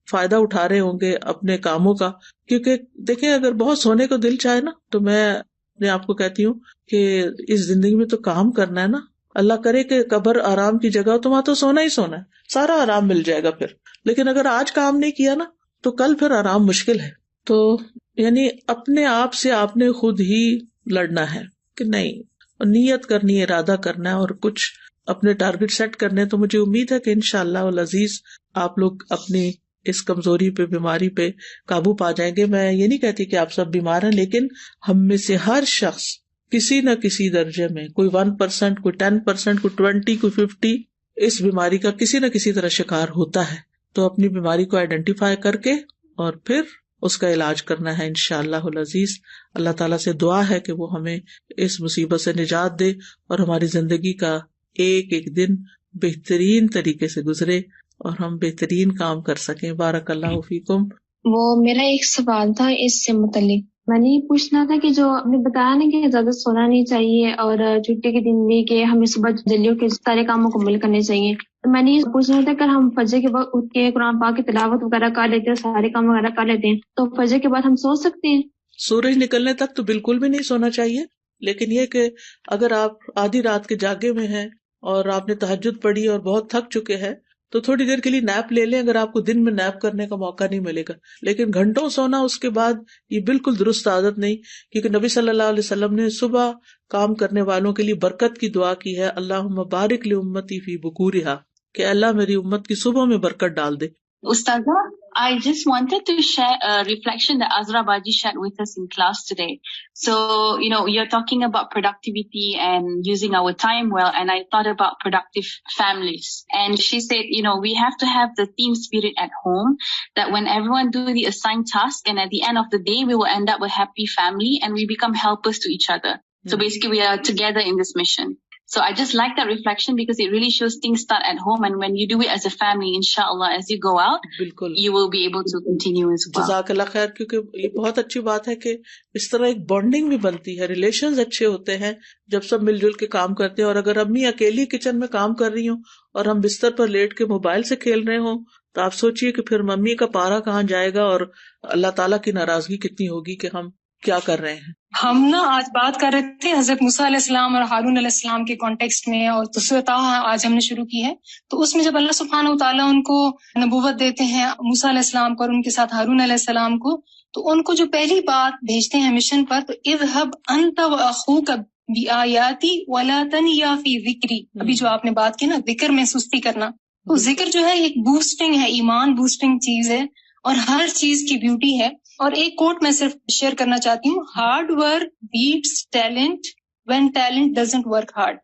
فائدہ اٹھا رہے ہوں گے اپنے کاموں کا. کیونکہ دیکھیں اگر بہت سونے کو دل چاہے نا تو میں اپنے آپ کو کہتی ہوں کہ اس زندگی میں تو کام کرنا ہے نا. اللہ کرے کہ قبر آرام کی جگہ ہو تو وہاں تو سونا ہی سونا ہے، سارا آرام مل جائے گا پھر. لیکن اگر آج کام نہیں کیا نا تو کل پھر آرام مشکل ہے. تو یعنی اپنے آپ سے آپ نے خود ہی لڑنا ہے کہ نہیں، نیت کرنی ہے، ارادہ کرنا ہے، اور کچھ اپنے ٹارگٹ سیٹ کرنے. تو مجھے امید ہے کہ انشاءاللہ العزیز آپ لوگ اپنی اس کمزوری پہ، بیماری پہ قابو پا جائیں گے. میں یہ نہیں کہتی کہ آپ سب بیمار ہیں، لیکن ہم میں سے ہر شخص کسی نہ کسی درجے میں، کوئی 1%، کوئی 10%، کوئی 20، کوئی 50 اس بیماری کا کسی نہ کسی طرح شکار ہوتا ہے. تو اپنی بیماری کو آئیڈینٹیفائی کر کے اور پھر اس کا علاج کرنا ہے انشاءاللہ العزیز. اللہ تعالیٰ سے دعا ہے کہ وہ ہمیں اس مصیبت سے نجات دے اور ہماری زندگی کا ایک ایک دن بہترین طریقے سے گزرے اور ہم بہترین کام کر سکیں. بارک اللہ فیکم. وہ میرا ایک سوال تھا اس سے متعلق. میں نے یہ پوچھنا تھا کہ جو آپ نے بتایا نا کہ زیادہ سونا نہیں چاہیے اور چھٹی کے دن بھی کہ ہمیں صبح جلدی اٹھ کے سارے کام مکمل کرنے چاہیے، تو میں نے یہ پوچھنا تھا کہ ہم فجر کے وقت اٹھ کے قرآن پاک کی تلاوت وغیرہ کر لیتے ہیں، سارے کام وغیرہ کر لیتے ہیں، تو فجر کے بعد ہم سو سکتے ہیں؟ سورج نکلنے تک تو بالکل بھی نہیں سونا چاہیے، لیکن یہ کہ اگر آپ آدھی رات کے جاگے میں ہیں اور آپ نے تہجد پڑھی اور بہت تھک چکے ہیں تو تھوڑی دیر کے لیے نیپ لے لیں، اگر آپ کو دن میں نیپ کرنے کا موقع نہیں ملے گا. لیکن گھنٹوں سونا اس کے بعد یہ بالکل درست عادت نہیں، کیونکہ نبی صلی اللہ علیہ وسلم نے صبح کام کرنے والوں کے لیے برکت کی دعا کی ہے، اللہم بارک لامتی فی بکورہا، کہ اللہ میری امت کی صبح میں برکت ڈال دے. Ustaza, I just wanted to share a reflection that Azra Baji shared with us in class today. So, you're talking about productivity and using our time well, and I thought about productive families. And she said, we have to have the team spirit at home, that when everyone do the assigned task, and at the end of the day, we will end up a happy family and we become helpers to each other. So basically, we are together in this mission. So I just like that reflection because it really shows things start at home, and when you do it as a family, inshallah, as you go out, بالکل you will be able to continue as well. جزاک اللہ خیر. کیونکہ یہ بہت اچھی بات ہے کہ اس طرح ایک بانڈنگ بھی بنتی ہے، ریلیشنز اچھے ہوتے ہیں جب سب مل جل کے کام کرتے ہیں. اور اگر امی اکیلی کچن میں کام کر رہی ہوں اور ہم بستر پر لیٹ کے موبائل سے کھیل رہے ہوں تو آپ سوچئے کہ پھر ممی کا پارا کہاں جائے گا اور اللہ تعالیٰ کی ناراضگی کتنی ہوگی کہ ہم کیا کر رہے ہیں. ہم آج بات کر رہے تھے حضرت موسیٰ علیہ السلام اور ہارون علیہ السلام کے کانٹیکسٹ میں، اور سورۃ طٰہٰ آج ہم نے شروع کی ہے. تو اس میں جب اللہ سبحانہ وتعالیٰ ان کو نبوت دیتے ہیں، موسیٰ علیہ السلام کو اور ان کے ساتھ ہارون علیہ السلام کو، تو ان کو جو پہلی بات بھیجتے ہیں مشن پر، تو اذهب انت واخوک بآیاتی ولا تنیا فی ذکری. ابھی جو آپ نے بات کی نا ذکر میں سستی کرنا، تو ذکر جو ہے ایک بوسٹنگ ہے، ایمان بوسٹنگ چیز ہے اور ہر چیز کی بیوٹی ہے. اور ایک کوٹ میں صرف شیئر کرنا چاہتی ہوں، hard work beats talent when talent doesn't work hard.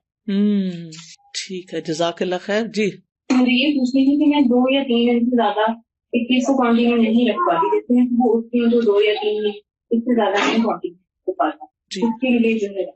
ٹھیک ہے، جزاک اللہ خیر. جی مجھے یہ پوچھنی تھی کہ میں 2 یا 3 دن سے زیادہ ایک چیز کو کنٹینیو نہیں رکھ پاتی، جیسے میں وہ اٹھتی ہوں تو 2 یا 3 دن اس سے زیادہ نہیں کنٹینیو کر پاتا. اس کے لیے جو ہے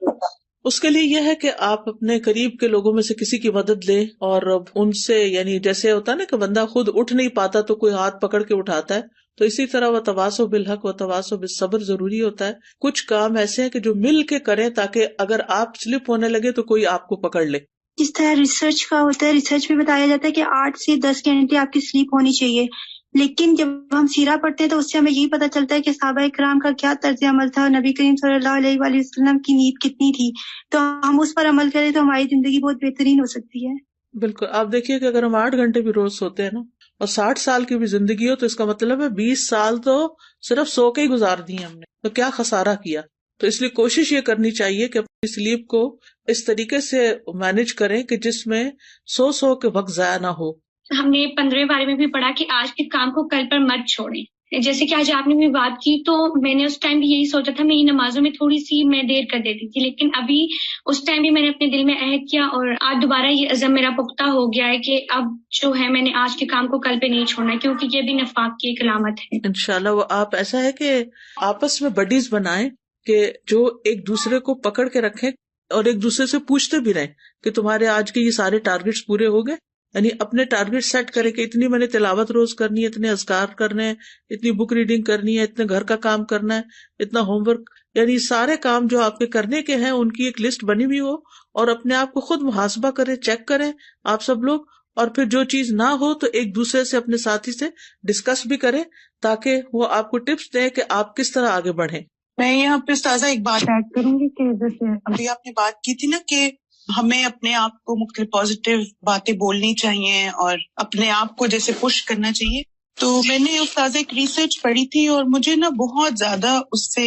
اس کے لیے یہ ہے کہ آپ اپنے قریب کے لوگوں میں سے کسی کی مدد لیں اور ان سے، یعنی جیسے ہوتا ہے نا کہ بندہ خود اٹھ نہیں پاتا تو کوئی ہاتھ پکڑ کے اٹھاتا ہے، تو اسی طرح وتواصوا بالحق وتواصوا بالصبر ضروری ہوتا ہے. کچھ کام ایسے ہیں کہ جو مل کے کریں تاکہ اگر آپ سلپ ہونے لگے تو کوئی آپ کو پکڑ لے. جس طرح ریسرچ کا ہوتا ہے، ریسرچ میں بتایا جاتا ہے کہ 8 سے 10 گھنٹے آپ کی سلیپ ہونی چاہیے، لیکن جب ہم سیرہ پڑھتے ہیں تو اس سے ہمیں یہی پتہ چلتا ہے کہ صحابہ کرام کا کیا طرز عمل تھا، نبی کریم صلی اللہ علیہ وآلہ وسلم کی نیند کتنی تھی. تو ہم اس پر عمل کریں تو ہماری زندگی بہت بہترین ہو سکتی ہے. بالکل. آپ دیکھیے کہ اگر ہم 8 گھنٹے بھی روز سوتے ہیں نا اور 60 سال کی بھی زندگی ہو تو اس کا مطلب ہے 20 سال تو صرف سو کے ہی گزار دیے ہم نے، تو کیا خسارہ کیا. تو اس لیے کوشش یہ کرنی چاہیے کہ اپنی سلیپ کو اس طریقے سے مینج کریں کہ جس میں سو کے وقت ضائع نہ ہو. ہم نے 15 بارے میں بھی پڑھا کہ آج کے کام کو کل پر مت چھوڑیں. جیسے کہ آج آپ نے بھی بات کی تو میں نے اس ٹائم بھی یہی سوچا تھا، میری نمازوں میں تھوڑی سی میں دیر کر دیتی تھی، لیکن ابھی اس ٹائم بھی میں نے اپنے دل میں عہد کیا اور آج دوبارہ یہ عزم میرا پختہ ہو گیا ہے کہ اب جو ہے میں نے آج کے کام کو کل پہ نہیں چھوڑنا، کیونکہ یہ بھی نفاق کی ایک علامت ہے. انشاءاللہ وہ آپ ایسا ہے کہ آپس میں بڈیز بنائیں کہ جو ایک دوسرے کو پکڑ کے رکھیں اور ایک دوسرے سے پوچھتے بھی رہیں کہ تمہارے آج کے یہ سارے ٹارگیٹس پورے ہو گئے. یعنی اپنے ٹارگیٹ سیٹ کریں کہ اتنی میں نے تلاوت روز کرنی ہے، اتنے اذکار کرنے ہیں، اتنی بک ریڈنگ کرنی ہے، اتنے گھر کا کام کرنا ہے، اتنا ہوم ورک، یعنی سارے کام جو آپ کے کرنے کے ہیں ان کی ایک لسٹ بنی ہوئی ہو، اور اپنے آپ کو خود محاسبہ کریں، چیک کریں آپ سب لوگ. اور پھر جو چیز نہ ہو تو ایک دوسرے سے، اپنے ساتھی سے ڈسکس بھی کریں تاکہ وہ آپ کو ٹپس دیں کہ آپ کس طرح آگے بڑھیں. میں یہاں پہ استاذہ ایک بات ایڈ کروں گی کہ جیسے ابھی آپ نے بات کی تھی نا کہ ہمیں اپنے آپ کو مختلف پازیٹیو باتیں بولنی چاہیے اور اپنے آپ کو جیسے پش کرنا چاہیے. تو میں نے استاذہ ایک ریسرچ پڑھی تھی اور مجھے نا بہت زیادہ اس سے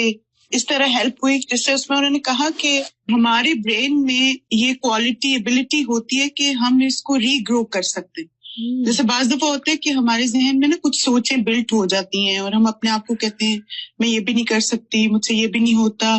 اس طرح ہیلپ ہوئی، جس سے اس میں انہوں نے کہا کہ ہمارے برین میں یہ کوالٹی ایبلٹی ہوتی ہے کہ ہم اس کو ری گرو کر سکتے ہیں. جیسے بعض دفعہ ہوتا ہے کہ ہمارے ذہن میں نا کچھ سوچیں بلٹ ہو جاتی ہیں اور ہم اپنے آپ کو کہتے ہیں میں یہ بھی نہیں کر سکتی، مجھ سے یہ بھی نہیں ہوتا.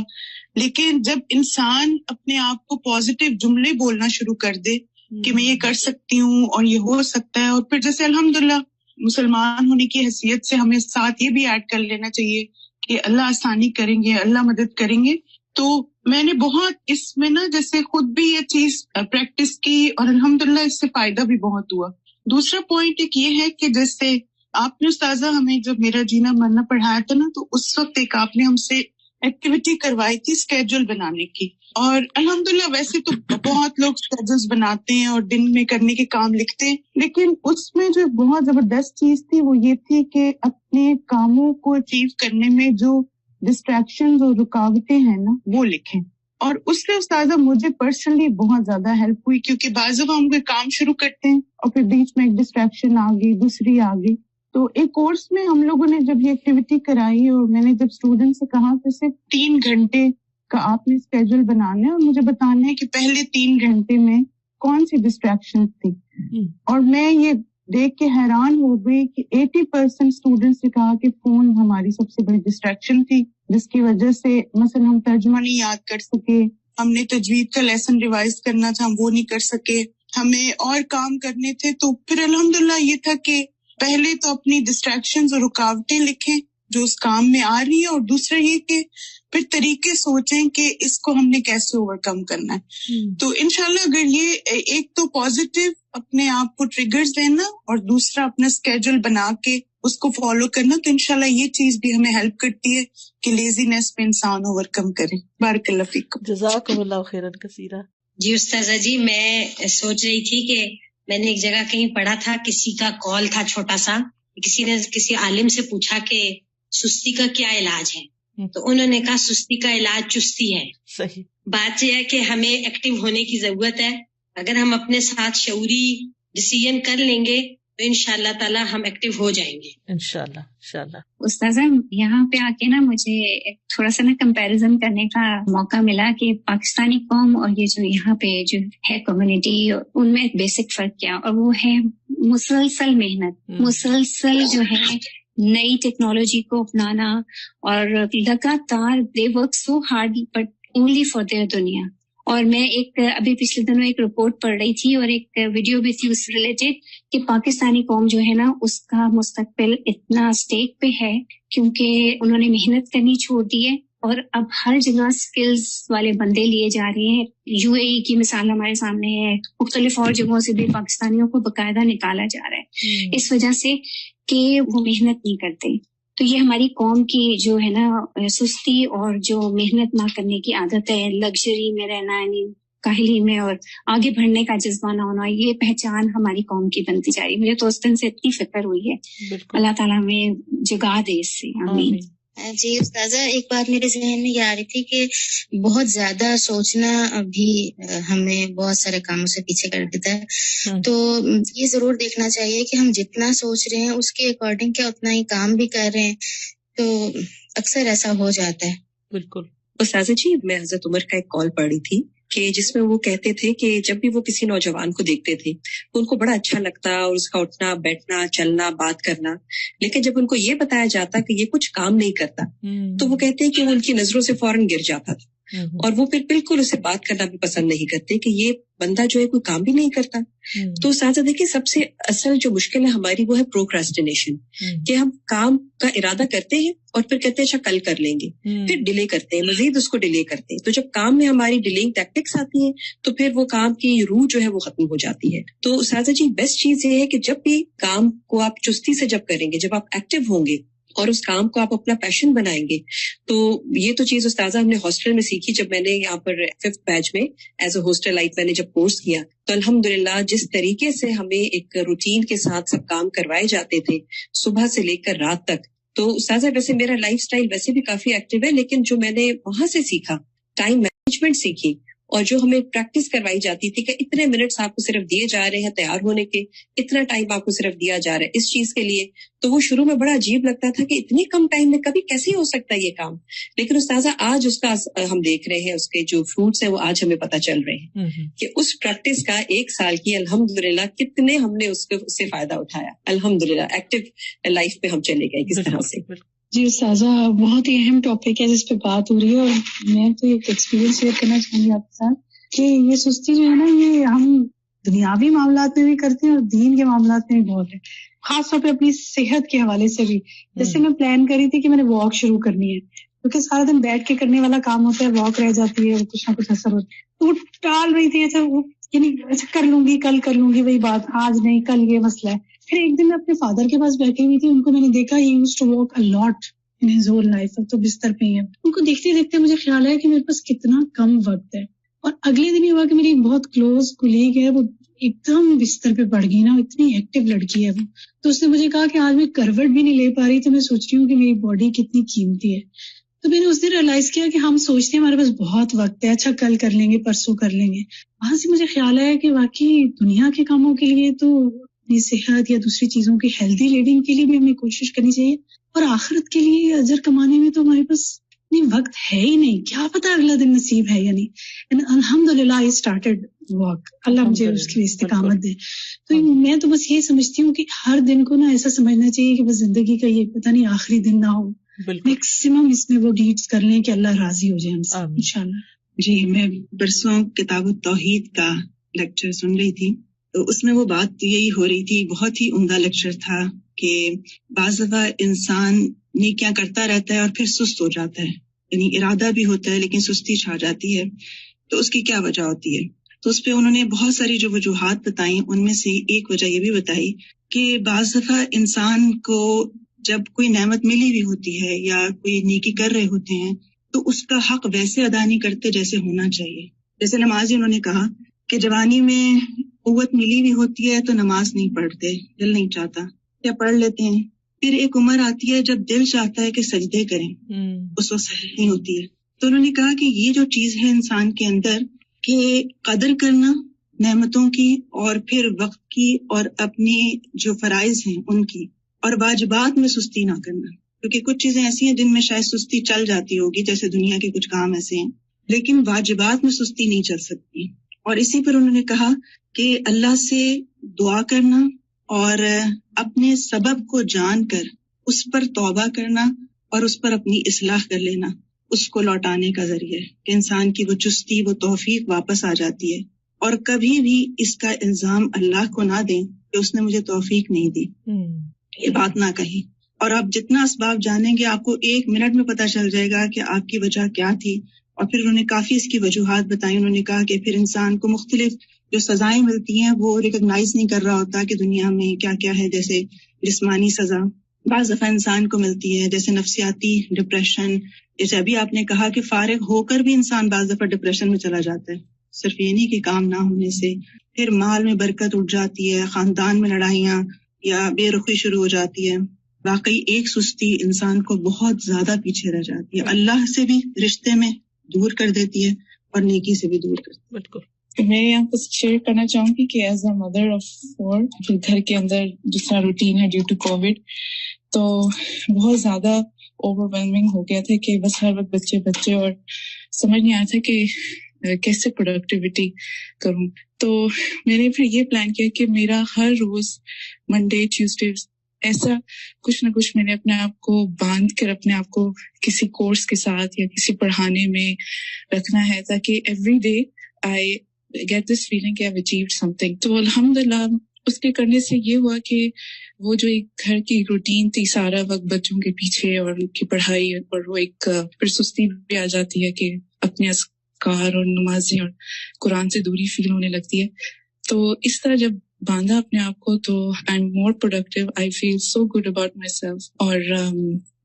لیکن جب انسان اپنے آپ کو پازیٹیو جملے بولنا شروع کر دے کہ میں یہ کر سکتی ہوں اور یہ ہو سکتا ہے، اور پھر جیسے الحمدللہ مسلمان ہونے کی حیثیت سے ہمیں ساتھ یہ بھی ایڈ کر لینا چاہیے کہ اللہ آسانی کریں گے، اللہ مدد کریں گے، تو میں نے بہت اس میں نا جیسے خود بھی یہ چیز پریکٹس کی اور الحمدللہ اس سے فائدہ بھی بہت ہوا. دوسرا پوائنٹ ایک یہ ہے کہ جیسے آپ نے استاذہ ہمیں جب میرا جینا مرنا پڑھایا تھا نا، تو اس وقت ایک آپ نے ہم سے ایکٹیویٹی کروائی تھی اسکیڈول بنانے کی. اور الحمدللہ ویسے تو بہت لوگ اسکیڈولز بناتے ہیں اور دن میں کرنے کے کام لکھتے ہیں، لیکن اس میں جو بہت زبردست چیز تھی وہ یہ تھی کہ اپنے کاموں کو اچیو کرنے میں جو ڈسٹریکشنز اور رکاوٹیں ہیں نا وہ لکھیں. اور اس سے استاذہ مجھے پرسنلی بہت زیادہ ہیلپ ہوئی، کیونکہ بعض دفعہ ہم کوئی کام شروع کرتے ہیں اور پھر بیچ میں ایک ڈسٹریکشن آ گئی، دوسری آ گئی. تو ایک کورس میں ہم لوگوں نے جب یہ ایکٹیویٹی کرائی اور میں نے جب اسٹوڈنٹ سے کہا کہ صرف 3 گھنٹے کا آپ نے اسکیڈول بنانا ہے اور مجھے بتانا ہے کہ پہلے 3 گھنٹے میں کون سی ڈسٹریکشن تھی، اور میں یہ دیکھ کے حیران ہو گئی کہ 80% اسٹوڈنٹس نے کہا کہ فون ہماری سب سے بڑی ڈسٹریکشن تھی، جس کی وجہ سے مثلا ہم ترجمہ نہیں یاد کر سکے، ہم نے تجوید کا لیسن ریوائز کرنا تھا ہم وہ نہیں کر سکے، ہمیں اور کام کرنے تھے. تو پھر الحمدللہ یہ تھا کہ پہلے تو اپنی ڈسٹریکشنز اور رکاوٹیں لکھیں جو اس کام میں آ رہی ہیں، اور دوسرا یہ کہ پھر طریقے سوچیں کہ اس کو ہم نے کیسے اوور کم کرنا ہے. تو انشاءاللہ اگر یہ ایک تو پازیٹیو اپنے آپ کو ٹریگرز دینا اور دوسرا اپنا اسکیڈول بنا کے اس کو فالو کرنا، تو انشاءاللہ یہ چیز بھی ہمیں ہیلپ کرتی ہے کہ لیزینس میں انسان اوور کم کرے. بارک اللہ فیکم. جزاکم اللہ خیرن کثیرا. جی استاذہ جی، میں سوچ رہی تھی کہ میں نے ایک جگہ کہیں پڑھا تھا، کسی کا کال تھا چھوٹا سا، کسی نے کسی عالم سے پوچھا کہ سستی کا کیا علاج ہے، تو انہوں نے کہا سستی کا علاج چستی ہے. صحیح بات یہ ہے کہ ہمیں ایکٹیو ہونے کی ضرورت ہے. اگر ہم اپنے ساتھ شعوری ڈیسیژن کر لیں گے تو انشاءاللہ تعالی ہم ایکٹیو ہو جائیں گے انشاءاللہ. استاذہ یہاں پہ آ کے نا مجھے تھوڑا سا نا کمپیریزن کرنے کا موقع ملا کہ پاکستانی قوم اور یہ جو یہاں پہ جو ہے کمیونٹی، ان میں ایک بیسک فرق کیا، اور وہ ہے مسلسل محنت، مسلسل جو ہے نئی ٹیکنالوجی کو اپنانا، اور لگاتار they work so hard but only for their دنیا. اور میں ایک ابھی پچھلے دنوں ایک رپورٹ پڑھ رہی تھی اور ایک ویڈیو بھی تھی اس سے ریلیٹڈ کہ پاکستانی قوم جو ہے نا اس کا مستقبل اتنا اسٹیک پہ ہے کیونکہ انہوں نے محنت کرنی چھوڑ دی ہے، اور اب ہر جگہ سکلز والے بندے لیے جا رہے ہیں. UAE کی مثال ہمارے سامنے ہے، مختلف اور جگہوں سے بھی پاکستانیوں کو باقاعدہ نکالا جا رہا ہے اس وجہ سے کہ وہ محنت نہیں کرتے. تو یہ ہماری قوم کی جو ہے نا سستی اور جو محنت نہ کرنے کی عادت ہے، لگژری میں رہنا، یعنی کاہلی میں اور آگے بڑھنے کا جذبہ نہ ہونا، یہ پہچان ہماری قوم کی بنتی جا رہی ہے. مجھے تو اس دن سے اتنی فکر ہوئی ہے. اللہ تعالیٰ ہمیں جگا دے اس سے، آمین. جی استاذہ، ایک بات میرے ذہن میں یہ آ رہی تھی کہ بہت زیادہ سوچنا بھی ہمیں بہت سارے کاموں سے پیچھے کر دیتا ہے. تو یہ ضرور دیکھنا چاہیے کہ ہم جتنا سوچ رہے ہیں اس کے اکارڈنگ کیا اتنا ہی کام بھی کر رہے ہیں، تو اکثر ایسا ہو جاتا ہے. بالکل. استاذہ جی، میں حضرت عمر کا ایک کال پڑھی تھی کہ جس میں وہ کہتے تھے کہ جب بھی وہ کسی نوجوان کو دیکھتے تھے تو ان کو بڑا اچھا لگتا اور اس کا اٹھنا بیٹھنا چلنا بات کرنا، لیکن جب ان کو یہ بتایا جاتا کہ یہ کچھ کام نہیں کرتا تو وہ کہتے ہیں کہ وہ ان کی نظروں سے فوراً گر جاتا تھا، اور وہ پھر بالکل اسے بات کرنا بھی پسند نہیں کرتے کہ یہ بندہ جو ہے کوئی کام بھی نہیں کرتا. تو استاذہ دیکھیں، سب سے اصل جو مشکل ہے ہماری وہ ہے پروکراسٹینیشن، کہ ہم کام کا ارادہ کرتے ہیں اور پھر کہتے ہیں اچھا کل کر لیں گے، پھر ڈیلے کرتے ہیں، مزید اس کو ڈیلے کرتے ہیں. تو جب کام میں ہماری ڈیلینگ ٹیکٹکس آتی ہیں تو پھر وہ کام کی روح جو ہے وہ ختم ہو جاتی ہے. تو استاذہ جی، بیسٹ چیز یہ ہے کہ جب بھی کام کو آپ چستی سے جب کریں گے، جب آپ ایکٹیو ہوں گے اور اس کام کو آپ اپنا پیشن بنائیں گے، تو یہ تو چیز استاذہ ہم نے ہاسٹل میں سیکھی. جب میں نے یہاں پر 5th بیچ میں ایز اے ہاسٹل لائٹ میں نے جب کورس کیا تو الحمدللہ جس طریقے سے ہمیں ایک روٹین کے ساتھ سب کام کروائے جاتے تھے صبح سے لے کر رات تک، تو استاذہ ویسے میرا لائف سٹائل ویسے بھی کافی ایکٹیو ہے، لیکن جو میں نے وہاں سے سیکھا ٹائم مینجمنٹ سیکھی، اور جو ہمیں پریکٹس کروائی جاتی تھی کہ اتنے منٹس آپ کو صرف دیے جا رہے ہیں تیار ہونے کے، اتنا ٹائم آپ کو صرف دیا جا رہا ہے اس چیز کے لیے، تو وہ شروع میں بڑا عجیب لگتا تھا کہ اتنی کم ٹائم میں کبھی کیسے ہو سکتا ہے یہ کام. لیکن استاذہ آج اس کا ہم دیکھ رہے ہیں، اس کے جو فروٹس ہیں وہ آج ہمیں پتہ چل رہے ہیں کہ اس پریکٹس کا 1 سال کی الحمدللہ کتنے ہم نے اس سے فائدہ اٹھایا. الحمدللہ ایکٹیو لائف پہ ہم چلے گئے کس طرح سے. جی استاذہ، بہت ہی اہم ٹاپک ہے جس پہ بات ہو رہی ہے، اور میں تو ایک ایکسپیرینس شیئر کرنا چاہوں گی آپ کے ساتھ کہ یہ سستی جو ہے نا، یہ ہم دنیاوی معاملات میں بھی کرتے ہیں اور دین کے معاملات میں بھی بہت ہے، خاص طور پہ اپنی صحت کے حوالے سے بھی. جیسے میں پلان کری تھی کہ میں نے واک شروع کرنی ہے، کیونکہ سارا دن بیٹھ کے کرنے والا کام ہوتا ہے, واک رہ جاتی ہے, کچھ نہ کچھ اثر ہوتا ہے. تو وہ ٹال رہی تھی, اچھا کر لوں گی, کل کر لوں گی, وہی بات, آج نہیں کل یہ مسئلہ ہے. پھر ایک دن میں اپنے فادر کے پاس بیٹھی ہوئی تھی, ان کو میں نے دیکھا, he used to walk a lot in his whole life. اب تو بستر پہ ہی ہے. ان کو دیکھتے دیکھتے مجھے خیال ہے کہ میرے پاس کتنا کم وقت ہے. اور اگلے دن یہ ہوا کہ میری ایک بہت کلوز کولیگ ہے, وہ ایک دم بستر پہ پڑ گئی نا, اتنی ایکٹیو لڑکی ہے وہ. تو اس نے مجھے کہا کہ آج میں کروٹ بھی نہیں لے پا رہی, تو میں سوچ رہی ہوں کہ میری باڈی کتنی قیمتی ہے. تو میں نے اس دن ریئلائز کیا کہ ہم سوچتے ہیں ہمارے پاس بہت وقت ہے, اچھا کل کر لیں گے, پرسوں کر لیں گے. وہاں سے مجھے خیال آیا کہ واقعی دنیا کے کاموں کے لیے تو اپنی صحت یا دوسری چیزوں کی ہیلدی لیونگ کے لیے بھی ہمیں کوشش کرنی چاہیے, اور آخرت کے لیے اجر کمانے میں تو ہمارے پاس وقت ہے ہی نہیں. کیا پتا اگلا دن نصیب ہے یا نہیں. الحمدللہ I started work, اللہ مجھے اس کی استقامت دے. تو میں تو بس یہ سمجھتی ہوں کہ ہر دن کو نا ایسا سمجھنا چاہیے کہ بس زندگی کا یہ پتہ نہیں آخری دن نہ ہو, میکسیمم اس میں وہ ڈیڈز کر لیں کہ اللہ راضی ہو جائے ہم سے انشاءاللہ. جی, میں پرسوں کتاب التوحید کا لیکچر سن رہی تھی, تو اس میں وہ بات یہی ہو رہی تھی, بہت ہی عمدہ لیکچر تھا, کہ بعض دفعہ انسان نیکیاں کرتا رہتا ہے اور پھر سست ہو جاتا ہے, یعنی ارادہ بھی ہوتا ہے لیکن سستی چھا جاتی ہے. تو اس کی کیا وجہ ہوتی ہے؟ تو اس پہ انہوں نے بہت ساری جو وجوہات بتائیں, ان میں سے ایک وجہ یہ بھی بتائی کہ بعض دفعہ انسان کو جب کوئی نعمت ملی ہوئی ہوتی ہے یا کوئی نیکی کر رہے ہوتے ہیں, تو اس کا حق ویسے ادا نہیں کرتے جیسے ہونا چاہیے. جیسے نمازی, انہوں نے کہا کہ جوانی میں قوت ملی ہوئی ہوتی ہے تو نماز نہیں پڑھتے, دل نہیں چاہتا, یا پڑھ لیتے ہیں. پھر ایک عمر آتی ہے جب دل چاہتا ہے کہ سجدے کریں, اس وقت سجدے نہیں ہوتی ہے. تو انہوں نے کہا کہ یہ جو چیز ہے انسان کے اندر, کہ قدر کرنا نعمتوں کی, اور پھر وقت کی, اور اپنے جو فرائض ہیں ان کی, اور واجبات میں سستی نہ کرنا. کیونکہ کچھ چیزیں ایسی ہیں جن میں شاید سستی چل جاتی ہوگی, جیسے دنیا کے کچھ کام ایسے ہیں, لیکن واجبات میں سستی نہیں چل سکتی. اور اسی پر انہوں نے کہا کہ اللہ سے دعا کرنا اور اپنے سبب کو جان کر اس پر توبہ کرنا اور اس پر اپنی اصلاح کر لینا, اس کو لوٹانے کا ذریعہ ہے کہ انسان کی وہ چستی, وہ توفیق واپس آ جاتی ہے. اور کبھی بھی اس کا الزام اللہ کو نہ دیں کہ اس نے مجھے توفیق نہیں دی, یہ بات نہ کہیں. اور آپ جتنا اسباب جانیں گے, آپ کو 1 منٹ میں پتہ چل جائے گا کہ آپ کی وجہ کیا تھی. اور پھر انہوں نے کافی اس کی وجوہات بتائی. انہوں نے کہا کہ پھر انسان کو مختلف جو سزائیں ملتی ہیں وہ ریکگنائز نہیں کر رہا ہوتا کہ دنیا میں کیا کیا ہے. جیسے جسمانی سزا بعض دفعہ انسان کو ملتی ہے, جیسے نفسیاتی ڈپریشن. جیسے ابھی آپ نے کہا کہ فارغ ہو کر بھی انسان بعض دفعہ ڈپریشن میں چلا جاتا ہے, صرف یہ نہیں کہ کام نہ ہونے سے. پھر مال میں برکت اٹھ جاتی ہے, خاندان میں لڑائیاں یا بے رخی شروع ہو جاتی ہے. واقعی ایک سستی انسان کو بہت زیادہ پیچھے رہ جاتی ہے, اللہ سے بھی رشتے میں دور کر دیتی ہے اور نیکی سے بھی دور کرتی ہے. بالکل. میں یہاں پر شیئر کرنا چاہوں گی کہ ایز اے مدر آف 4, پھر گھر کے اندر جس طرح روٹین ہے ڈیو ٹو کووڈ, تو بہت زیادہ اوور ویلمنگ ہو گیا تھا کہ بس ہر وقت بچے اور سمجھ نہیں آیا تھا کہ کیسے پروڈکٹیوٹی کروں. تو میں نے پھر یہ پلان کیا کہ میرا ہر روز منڈے ٹیوزڈے ایسا کچھ نہ کچھ میں نے اپنے آپ کو باندھ کر اپنے آپ کو کسی کورس کے ساتھ یا کسی پڑھانے میں رکھنا ہے, تاکہ every day I get this feeling کہ I have achieved something. تو الحمدللہ اس کے کرنے سے یہ ہوا کہ وہ جو ایک گھر کی روٹین تھی, سارا وقت بچوں کے پیچھے اور ان کی پڑھائی, اور وہ ایک پھر سستی بھی آ جاتی ہے کہ اپنے اذکار اور نمازیں اور قرآن سے دوری فیل ہونے لگتی ہے. تو اس طرح جب باندھا اپنے آپ کو تو I am more productive, I feel so good about myself, اور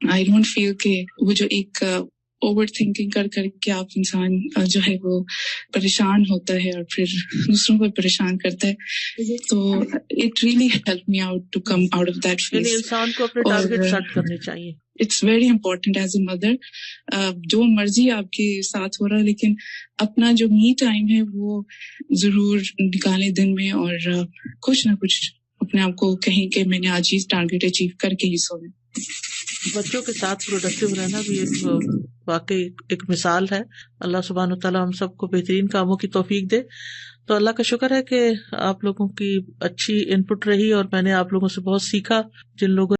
آئی ڈونٹ فیل کہ وہ جو ایک اوور تھنکنگ کر کے آپ انسان جو ہے وہ پریشان ہوتا ہے اور پھر دوسروں کو پریشان کرتا ہے. تو it really help me out to come out of that phase. انسان کو اپنے ٹارگیٹ سیٹ کرنے چاہیے. It's very important as a mother, جو مرضی آپ کے ساتھ ہو رہا ہے, لیکن اپنا جو می ٹائم ہے وہ ضرور نکالیں دن میں, اور کچھ نہ کچھ اپنے آپ کو کہیں کہ میں نے آج ہی ٹارگیٹ اچیو کر کے ہی سونا. بچوں کے ساتھ پروڈکٹیو رہنا بھی ایک واقعی ایک مثال ہے. اللہ سبحانہ وتعالیٰ ہم سب کو بہترین کاموں کی توفیق دے. تو اللہ کا شکر ہے کہ آپ لوگوں کی اچھی ان پٹ رہی, اور میں نے آپ لوگوں سے بہت سیکھا. جن لوگوں